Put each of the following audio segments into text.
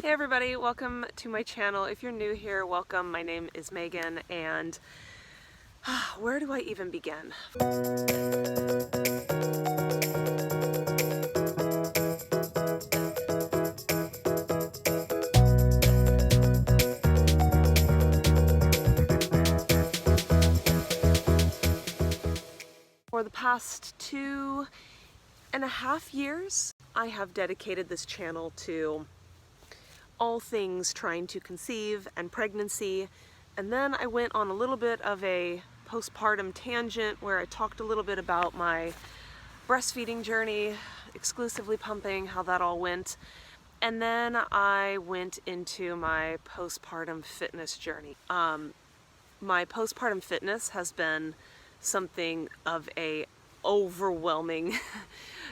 Hey everybody, welcome to my channel. If you're new here, welcome. My name is Megan, and where do I even begin? For the past 2.5 years, I have dedicated this channel to all things trying to conceive and pregnancy, and then I went on a little bit of a postpartum tangent where I talked a little bit about my breastfeeding journey, exclusively pumping, how that all went, and then I went into my postpartum fitness journey. My postpartum fitness has been something of a overwhelming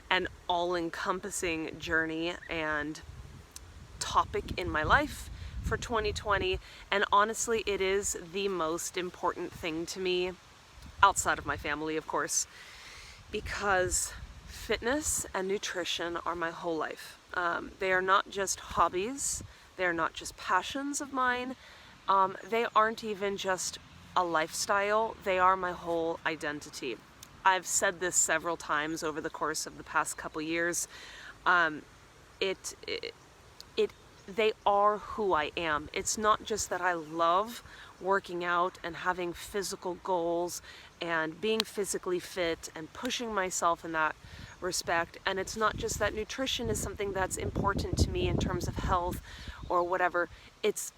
and all-encompassing journey and topic in my life for 2020, and honestly it is the most important thing to me outside of my family, of course, because fitness and nutrition are my whole life. They are not just hobbies, they are not just passions of mine, they aren't even just a lifestyle, they are my whole identity. I've said this several times over the course of the past couple years. They are who I am. It's not just that I love working out and having physical goals and being physically fit and pushing myself in that respect. And it's not just that nutrition is something that's important to me in terms of health or whatever. It's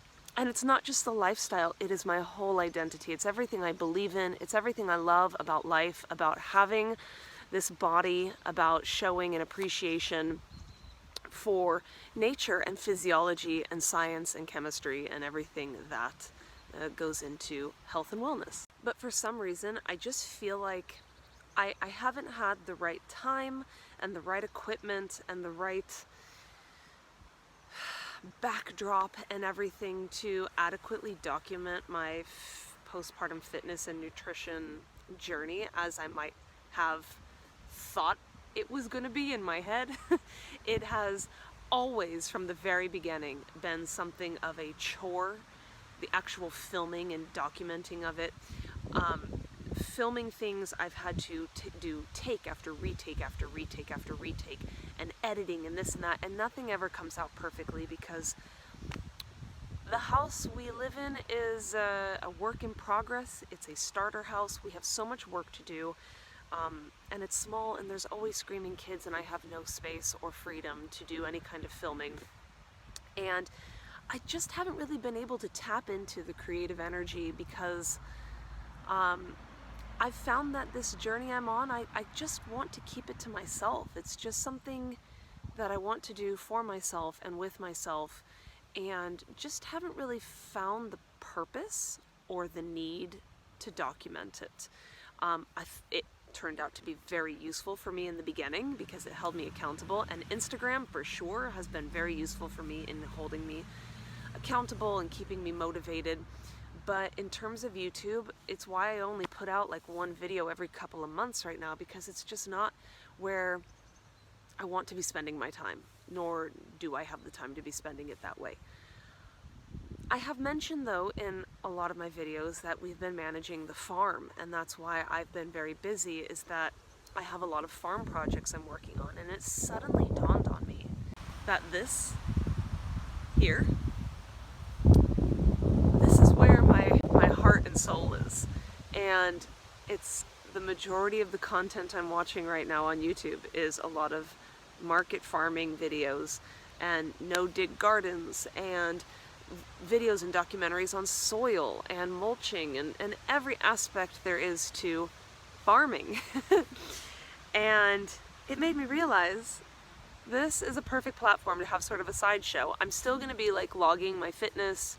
not just the lifestyle, it is my whole identity. It's everything I believe in. It's everything I love about life, about having this body, about showing an appreciation for nature and physiology and science and chemistry and everything that goes into health and wellness. But for some reason, I just feel like I haven't had the right time and the right equipment and the right backdrop and everything to adequately document my postpartum fitness and nutrition journey as I might have thought it was going to be in my head. It has always, from the very beginning, been something of a chore, the actual filming and documenting of it. Filming things I've had to do take after retake after retake after retake, and editing and this and that, and nothing ever comes out perfectly because the house we live in is a work in progress. It's a starter house. We have so much work to do. And it's small, and there's always screaming kids, and I have no space or freedom to do any kind of filming. And I just haven't really been able to tap into the creative energy because I've found that this journey I'm on, I just want to keep it to myself. It's just something that I want to do for myself and with myself, and just haven't really found the purpose or the need to document it. It turned out to be very useful for me in the beginning because it held me accountable, and Instagram for sure has been very useful for me in holding me accountable and keeping me motivated. But in terms of YouTube, it's why I only put out like one video every couple of months right now, because it's just not where I want to be spending my time, nor do I have the time to be spending it that way. I have mentioned though in a lot of my videos that we've been managing the farm, and that's why I've been very busy, is that I have a lot of farm projects I'm working on, and it suddenly dawned on me that this here, this is where my heart and soul is, and it's the majority of the content I'm watching right now on YouTube is a lot of market farming videos and no-dig gardens and videos and documentaries on soil and mulching and every aspect there is to farming. And it made me realize this is a perfect platform to have sort of a sideshow. I'm still going to be like logging my fitness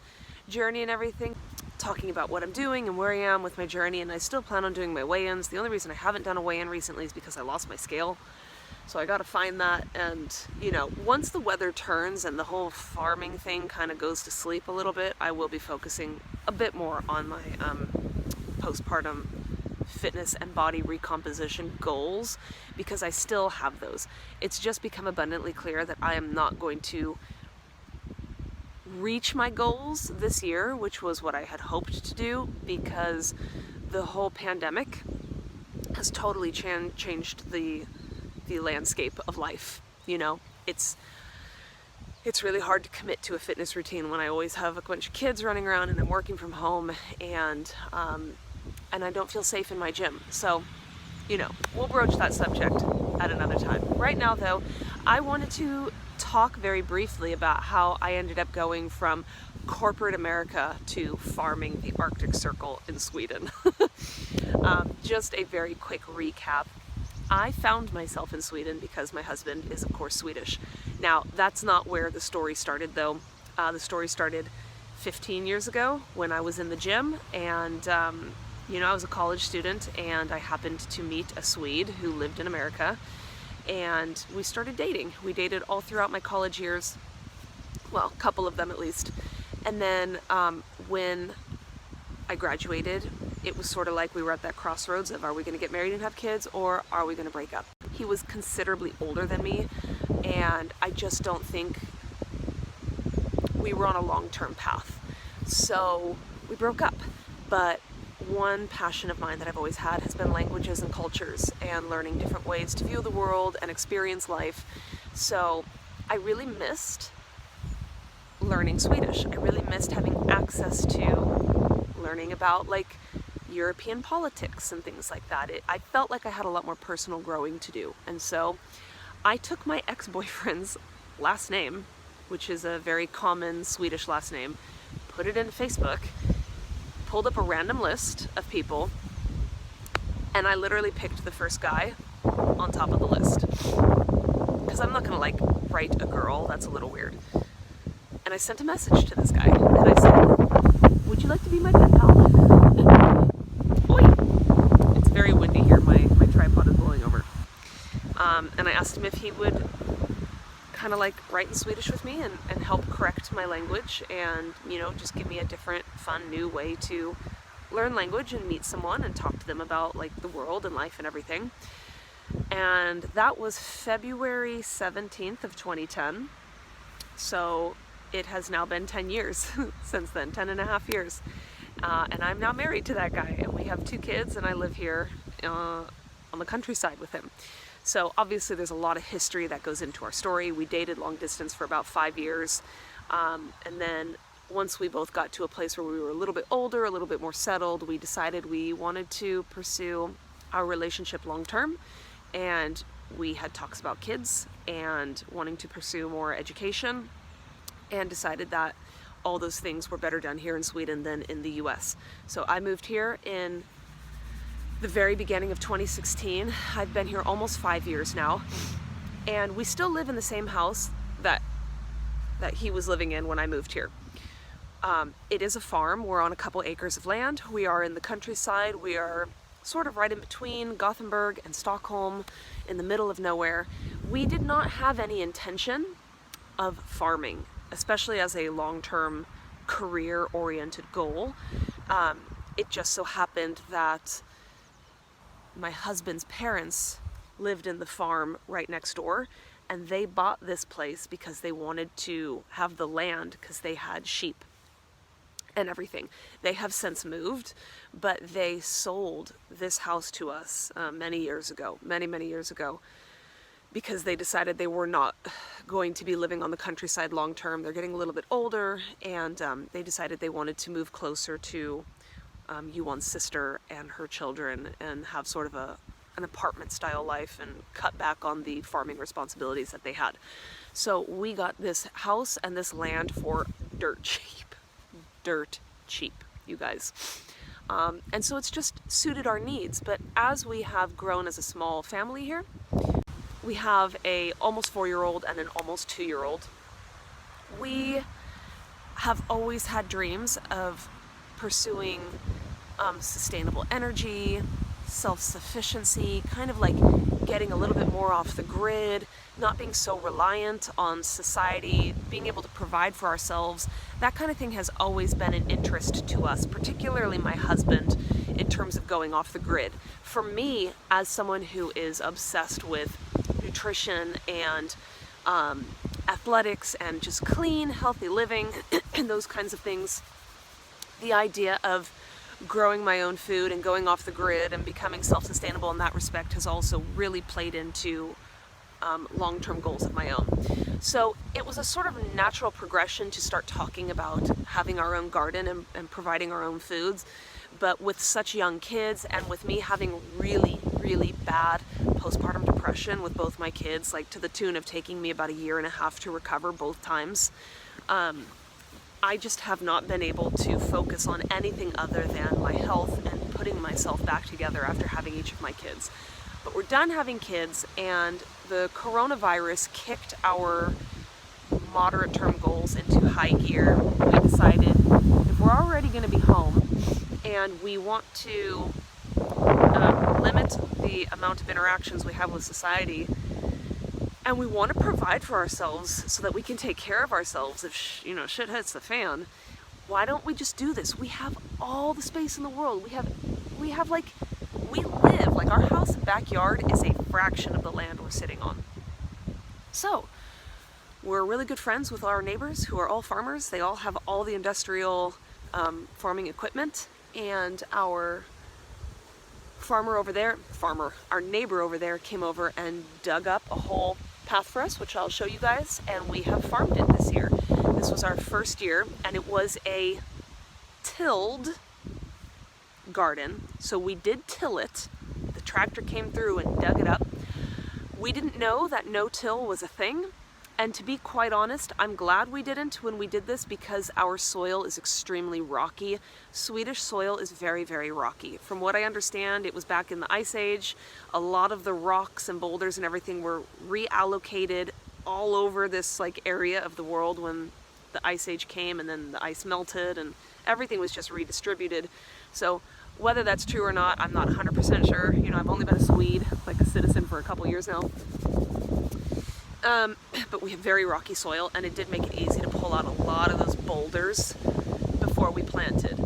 journey and everything, talking about what I'm doing and where I am with my journey, and I still plan on doing my weigh-ins. The only reason I haven't done a weigh-in recently is because I lost my scale. So I gotta find that, and you know, once the weather turns and the whole farming thing kind of goes to sleep a little bit, I will be focusing a bit more on my postpartum fitness and body recomposition goals, because I still have those. It's just become abundantly clear that I am not going to reach my goals this year, which was what I had hoped to do, because the whole pandemic has totally changed the landscape of life. You know, it's really hard to commit to a fitness routine when I always have a bunch of kids running around and I'm working from home, and I don't feel safe in my gym. So, you know, we'll broach that subject at another time. Right now, though, I wanted to talk very briefly about how I ended up going from corporate America to farming the Arctic Circle in Sweden. Just a very quick recap. I found myself in Sweden because my husband is, of course, Swedish. Now, that's not where the story started, though. The story started 15 years ago when I was in the gym, and you know, I was a college student, and I happened to meet a Swede who lived in America, and we started dating. We dated all throughout my college years, well, a couple of them at least. And then when I graduated, it was sort of like we were at that crossroads of, are we going to get married and have kids, or are we going to break up? He was considerably older than me, and I just don't think we were on a long-term path. So we broke up. But one passion of mine that I've always had has been languages and cultures, and learning different ways to view the world and experience life. So I really missed learning Swedish. I really missed having access to learning about, like, European politics and things like that. I felt like I had a lot more personal growing to do. And so I took my ex-boyfriend's last name, which is a very common Swedish last name, put it into Facebook, pulled up a random list of people, and I literally picked the first guy on top of the list. Because I'm not gonna, like, write a girl, that's a little weird. And I sent a message to this guy, and I said, would you like to be my pen pal? Oi! It's very windy here, my tripod is blowing over. And I asked him if he would kind of like write in Swedish with me and help correct my language, and, you know, just give me a different, fun, new way to learn language and meet someone and talk to them about, like, the world and life and everything. And that was February 17th of 2010. So it has now been 10 years since then, 10 and a half years. And I'm now married to that guy, and we have 2 kids, and I live here on the countryside with him. So obviously there's a lot of history that goes into our story. We dated long distance for about 5 years. And then once we both got to a place where we were a little bit older, a little bit more settled, we decided we wanted to pursue our relationship long term. And we had talks about kids and wanting to pursue more education, and decided that all those things were better done here in Sweden than in the US. So I moved here in the very beginning of 2016. I've been here almost 5 years now, and we still live in the same house that he was living in when I moved here. It is a farm. We're on a couple acres of land. We are in the countryside. We are sort of right in between Gothenburg and Stockholm, in the middle of nowhere. We did not have any intention of farming, especially as a long-term career-oriented goal. It just so happened that my husband's parents lived in the farm right next door, and they bought this place because they wanted to have the land because they had sheep and everything. They have since moved, but they sold this house to us many years ago, many years ago, because they decided they were not going to be living on the countryside long term. They're getting a little bit older, and they decided they wanted to move closer to Johan's sister and her children, and have sort of an apartment style life, and cut back on the farming responsibilities that they had. So we got this house and this land for dirt cheap, you guys. And so it's just suited our needs. But as we have grown as a small family here, we have a almost 4-year-old and an almost 2-year-old. We have always had dreams of pursuing sustainable energy, self-sufficiency, kind of like getting a little bit more off the grid, not being so reliant on society, being able to provide for ourselves. That kind of thing has always been an interest to us, particularly my husband, in terms of going off the grid. For me, as someone who is obsessed with nutrition and athletics and just clean, healthy living and those kinds of things, the idea of growing my own food and going off the grid and becoming self-sustainable in that respect has also really played into long-term goals of my own. So it was a sort of natural progression to start talking about having our own garden and providing our own foods. But with such young kids, and with me having really, really bad postpartum depression with both my kids, like to the tune of taking me about 1.5 years to recover both times, I just have not been able to focus on anything other than my health and putting myself back together after having each of my kids. But we're done having kids, and the coronavirus kicked our moderate term goals into high gear. We decided if we're already going to be home and we want to limit the amount of interactions we have with society, and we want to provide for ourselves so that we can take care of ourselves if shit hits the fan, why don't we just do this? We have all the space in the world. We live, like, our house and backyard is a fraction of the land we're sitting on. So we're really good friends with our neighbors who are all farmers. They all have all the industrial farming equipment, and our our neighbor over there came over and dug up a whole path for us, which I'll show you guys, and we have farmed it this year. This was our first year, and it was a tilled garden. So we did till it. The tractor came through and dug it up. We didn't know that no-till was a thing, and to be quite honest, I'm glad we didn't when we did this, because our soil is extremely rocky. Swedish soil is very, very rocky. From what I understand, it was back in the Ice Age. A lot of the rocks and boulders and everything were reallocated all over this area of the world when the Ice Age came, and then the ice melted and everything was just redistributed. So whether that's true or not, I'm not 100% sure. I've only been a Swede, like a citizen, for a couple years now. But we have very rocky soil, and it did make it easy to pull out a lot of those boulders before we planted.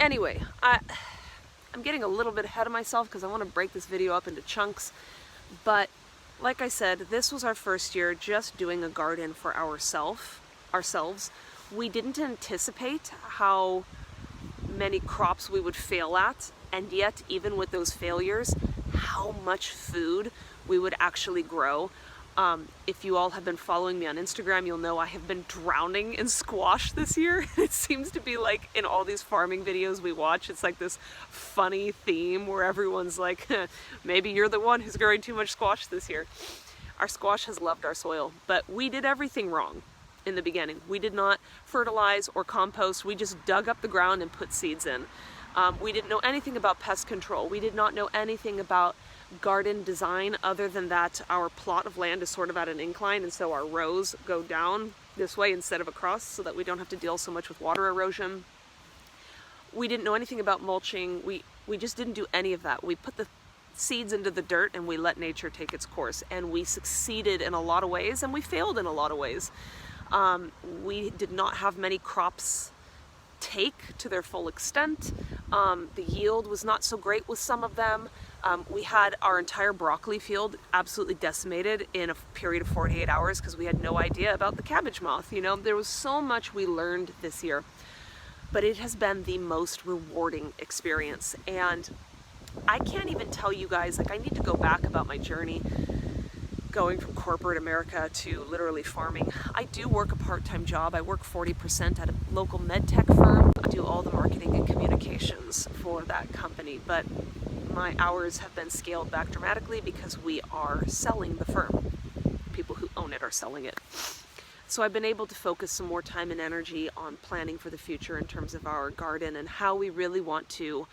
Anyway, I'm getting a little bit ahead of myself because I want to break this video up into chunks. But like I said, this was our first year just doing a garden for ourselves. We didn't anticipate how many crops we would fail at, and yet even with those failures, how much food we would actually grow. If you all have been following me on Instagram, you'll know I have been drowning in squash this year. It seems to be like in all these farming videos we watch, it's like this funny theme where everyone's like, maybe you're the one who's growing too much squash this year. Our squash has loved our soil, but we did everything wrong in the beginning. We did not fertilize or compost. We just dug up the ground and put seeds in. We didn't know anything about pest control. We did not know anything about garden design, other than that our plot of land is sort of at an incline, and so our rows go down this way instead of across, so that we don't have to deal so much with water erosion. We didn't know anything about mulching. We just didn't do any of that. We put the seeds into the dirt and we let nature take its course, and we succeeded in a lot of ways and we failed in a lot of ways. We did not have many crops take to their full extent. The yield was not so great with some of them. We had our entire broccoli field absolutely decimated in a period of 48 hours because we had no idea about the cabbage moth. There was so much we learned this year, but it has been the most rewarding experience. And I can't even tell you guys, I need to go back about my journey going from corporate America to literally farming. I do work a part-time job. I work 40% at a local med tech firm. I do all the marketing and communications for that company, but my hours have been scaled back dramatically because we are selling the firm. People who own it are selling it. So I've been able to focus some more time and energy on planning for the future in terms of our garden and how we really want to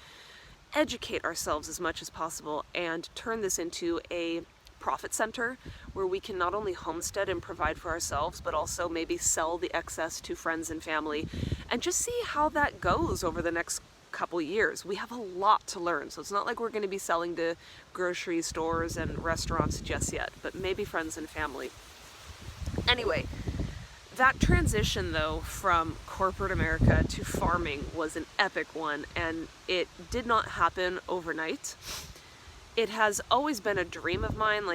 educate ourselves as much as possible and turn this into a profit center where we can not only homestead and provide for ourselves, but also maybe sell the excess to friends and family and just see how that goes over the next couple years. We have a lot to learn, so it's not like we're going to be selling to grocery stores and restaurants just yet, but maybe friends and family. Anyway, that transition though from corporate America to farming was an epic one, and it did not happen overnight. It has always been a dream of mine.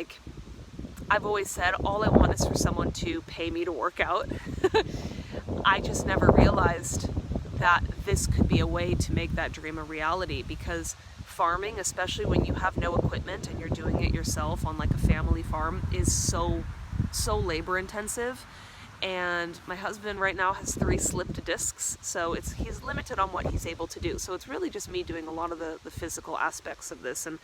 I've always said all I want is for someone to pay me to work out. I just never realized that this could be a way to make that dream a reality, because farming, especially when you have no equipment and you're doing it yourself on like a family farm, is so labor intensive. And my husband right now has 3 slipped discs, so he's limited on what he's able to do. So it's really just me doing a lot of the physical aspects of this. And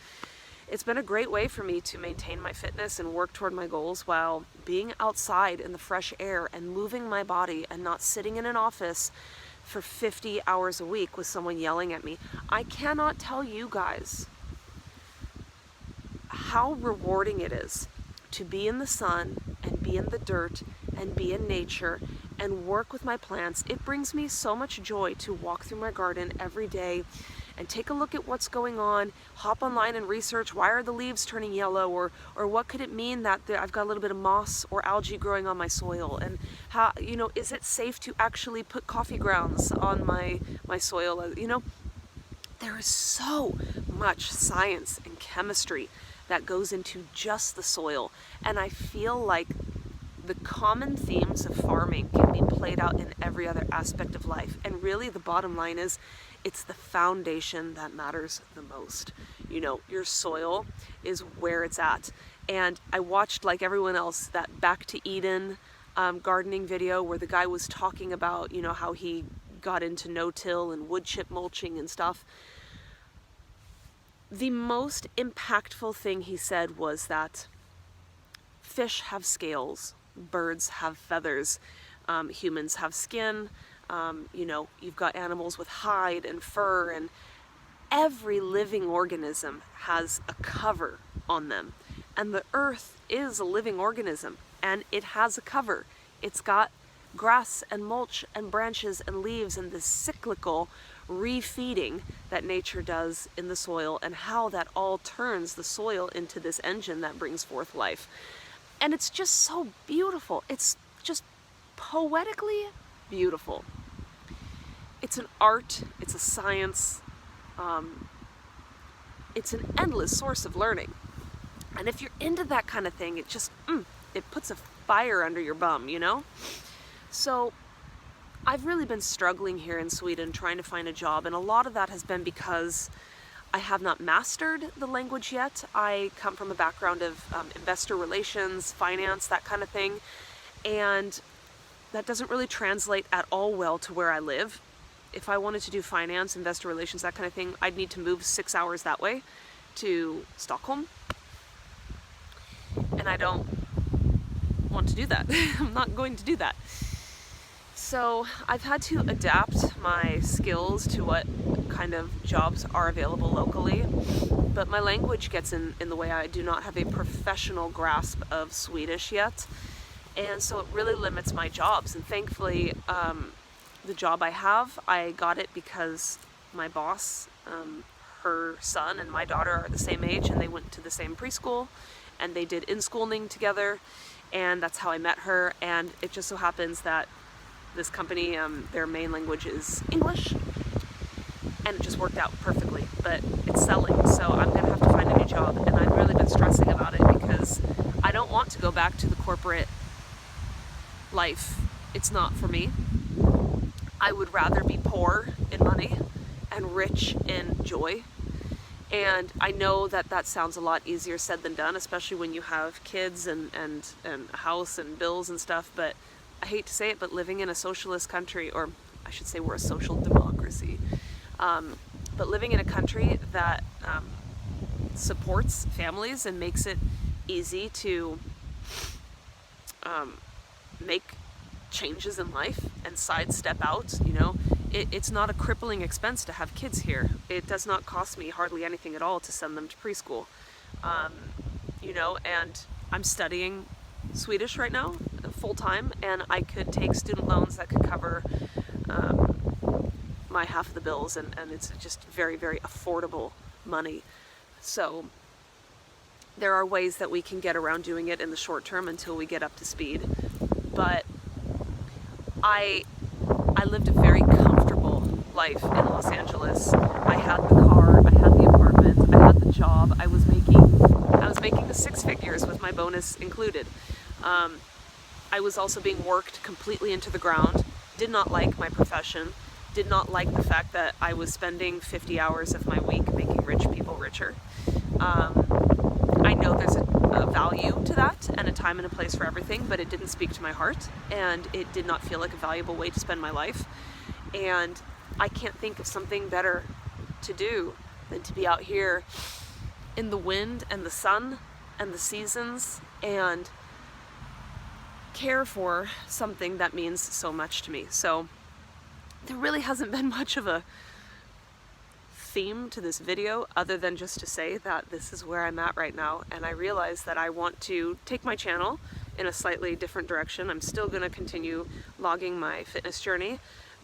it's been a great way for me to maintain my fitness and work toward my goals while being outside in the fresh air and moving my body and not sitting in an office for 50 hours a week with someone yelling at me. I cannot tell you guys how rewarding it is to be in the sun and be in the dirt and be in nature and work with my plants. It brings me so much joy to walk through my garden every day and take a look at what's going on, hop online and research why are the leaves turning yellow, or what could it mean that I've got a little bit of moss or algae growing on my soil, and how, is it safe to actually put coffee grounds on my soil? There is so much science and chemistry that goes into just the soil, and I feel like the common themes of farming can be played out in every other aspect of life. And really the bottom line is, it's the foundation that matters the most. Your soil is where it's at. And I watched, like everyone else, that Back to Eden gardening video where the guy was talking about, how he got into no-till and wood chip mulching and stuff. The most impactful thing he said was that fish have scales, birds have feathers, humans have skin, you've got animals with hide and fur, and every living organism has a cover on them. And the earth is a living organism, and it has a cover. It's got grass and mulch and branches and leaves and this cyclical refeeding that nature does in the soil, and how that all turns the soil into this engine that brings forth life. And it's just so beautiful. It's just poetically beautiful. It's an art, it's a science, it's an endless source of learning. And if you're into that kind of thing, it just, it puts a fire under your bum, So I've really been struggling here in Sweden trying to find a job, and a lot of that has been because I have not mastered the language yet. I come from a background of investor relations, finance, that kind of thing, and that doesn't really translate at all well to where I live. If I wanted to do finance, investor relations, that kind of thing, I'd need to move 6 hours that way to Stockholm, and I don't want to do that. I'm not going to do that. So I've had to adapt my skills to what kind of jobs are available locally, but my language gets in the way. I do not have a professional grasp of Swedish yet, and so it really limits my jobs. And thankfully, the job I have, I got it because my boss, her son and my daughter are the same age, and they went to the same preschool, and they did in-schooling together, and that's how I met her. And it just so happens that this company, their main language is English, and it just worked out perfectly. But it's selling, so I'm gonna have to find a new job, and I've really been stressing about it because I don't want to go back to the corporate life. It's not for me. I would rather be poor in money and rich in joy. And I know that that sounds a lot easier said than done, especially when you have kids and a house and bills and stuff. But I hate to say it, but living in a socialist country, or I should say we're a social democracy, but living in a country that supports families and makes it easy to make changes in life and sidestep out, it's not a crippling expense to have kids here. It does not cost me hardly anything at all to send them to preschool, and I'm studying Swedish right now full-time, and I could take student loans that could cover my half of the bills, and it's just very, very affordable money. So there are ways that we can get around doing it in the short term until we get up to speed. But I lived a very comfortable life in Los Angeles. I had the car, I had the apartment, I had the job, I was making 6 figures with my bonus included. I was also being worked completely into the ground, did not like my profession, did not like the fact that I was spending 50 hours of my week making rich people richer. I know there's a value to that and a time and a place for everything, but it didn't speak to my heart, and it did not feel like a valuable way to spend my life. And I can't think of something better to do than to be out here in the wind and the sun and the seasons and care for something that means so much to me. So there really hasn't been much of a theme to this video other than just to say that this is where I'm at right now, and I realize that I want to take my channel in a slightly different direction. I'm still going to continue logging my fitness journey,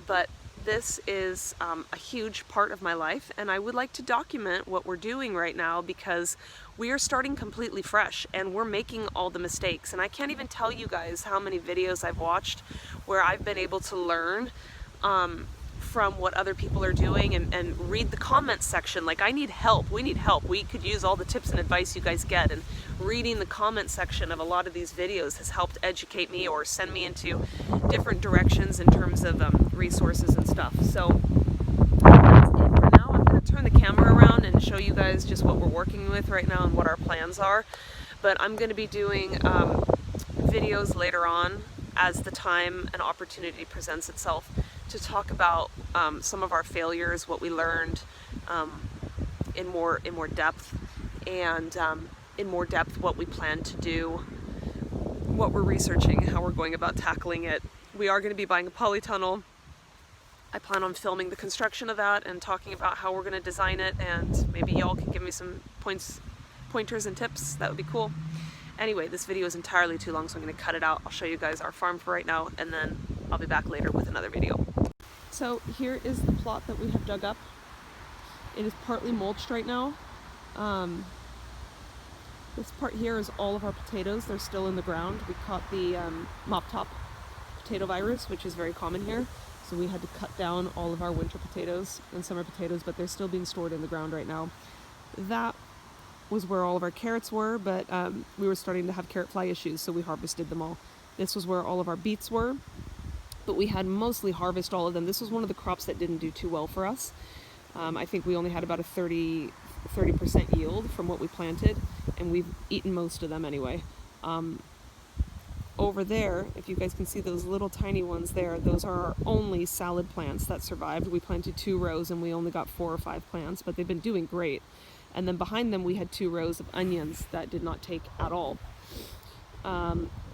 but this is a huge part of my life, and I would like to document what we're doing right now because we are starting completely fresh and we're making all the mistakes. And I can't even tell you guys how many videos I've watched where I've been able to learn from what other people are doing and read the comments section. Like, I need help, we need help, we could use all the tips and advice you guys get, and reading the comment section of a lot of these videos has helped educate me or send me into different directions in terms of resources and stuff. So that's it for now. I'm going to turn the camera around and show you guys just what we're working with right now and what our plans are, but I'm going to be doing videos later on as the time and opportunity presents itself to talk about some of our failures, what we learned in more depth, and in more depth what we plan to do, what we're researching, how we're going about tackling it. We are going to be buying a polytunnel. I plan on filming the construction of that and talking about how we're going to design it, and maybe y'all can give me some pointers and tips. That would be cool. Anyway, this video is entirely too long, so I'm going to cut it out. I'll show you guys our farm for right now, and then I'll be back later with another video. So here is the plot that we have dug up. It is partly mulched right now. This part here is all of our potatoes. They're still in the ground. We caught the mop top potato virus, which is very common here. So we had to cut down all of our winter potatoes and summer potatoes, but they're still being stored in the ground right now. That was where all of our carrots were, but we were starting to have carrot fly issues, so we harvested them all. This was where all of our beets were, but we had mostly harvested all of them. This was one of the crops that didn't do too well for us. I think we only had about a 30% yield from what we planted, and we've eaten most of them anyway. Over there, if you guys can see those little tiny ones there, those are our only salad plants that survived. We planted 2 rows and we only got 4 or 5 plants, but they've been doing great. And then behind them we had 2 rows of onions that did not take at all.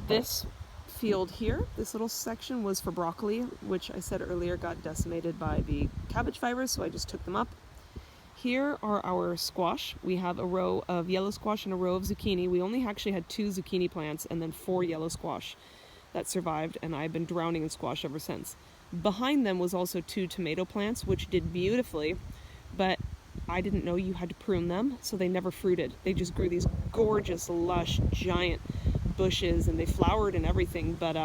This field here, this little section, was for broccoli, which I said earlier got decimated by the cabbage virus, so I just took them up. Here are our squash. We have a row of yellow squash and a row of zucchini. We only actually had 2 zucchini plants and then 4 yellow squash that survived, and I've been drowning in squash ever since. Behind them was also 2 tomato plants, which did beautifully, but I didn't know you had to prune them, so they never fruited. They just grew these gorgeous, lush, giant bushes, and they flowered and everything, but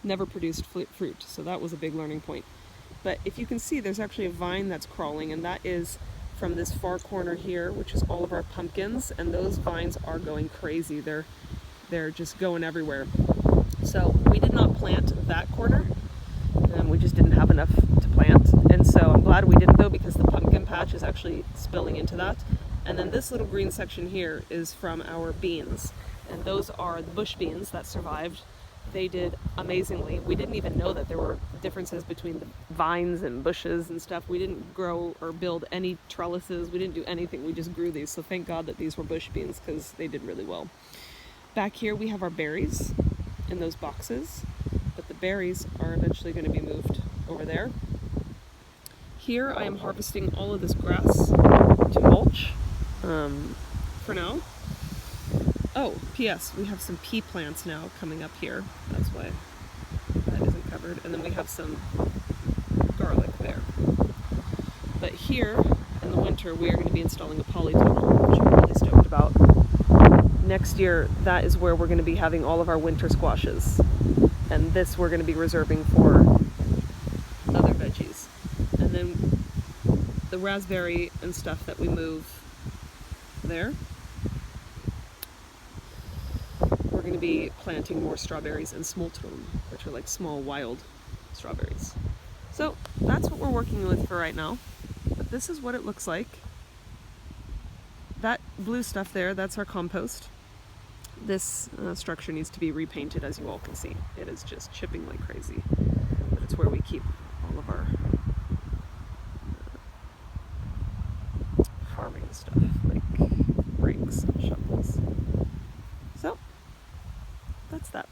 never produced fruit, so that was a big learning point. But if you can see, there's actually a vine that's crawling, and that is from this far corner here, which is all of our pumpkins, and those vines are going crazy. They're just going everywhere. So we did not plant that corner, and we just didn't have enough to plant, and so I'm glad we didn't though, because the pumpkin patch is actually spilling into that. And then this little green section here is from our beans, and those are the bush beans that survived. They did amazingly. We didn't even know that there were differences between the vines and bushes and stuff. We didn't grow or build any trellises. We didn't do anything. We just grew these. So thank God that these were bush beans, because they did really well. Back here we have our berries in those boxes, but the berries are eventually going to be moved over there. Here I am harvesting all of this grass to mulch for now. Oh, P.S. we have some pea plants now coming up here. That's why that isn't covered. And then we have some garlic there. But here in the winter we are going to be installing a polytunnel, which I'm really stoked about. Next year, that is where we're going to be having all of our winter squashes. And this we're going to be reserving for other veggies. And then the raspberry and stuff that we move there. to be planting more strawberries and smultron, which are like small wild strawberries. So that's what we're working with for right now. But this is what it looks like. That blue stuff there, that's our compost. This structure needs to be repainted, as you all can see. It is just chipping like crazy. But it's where we keep all of our farming stuff, like rakes and shovels. So, that's that.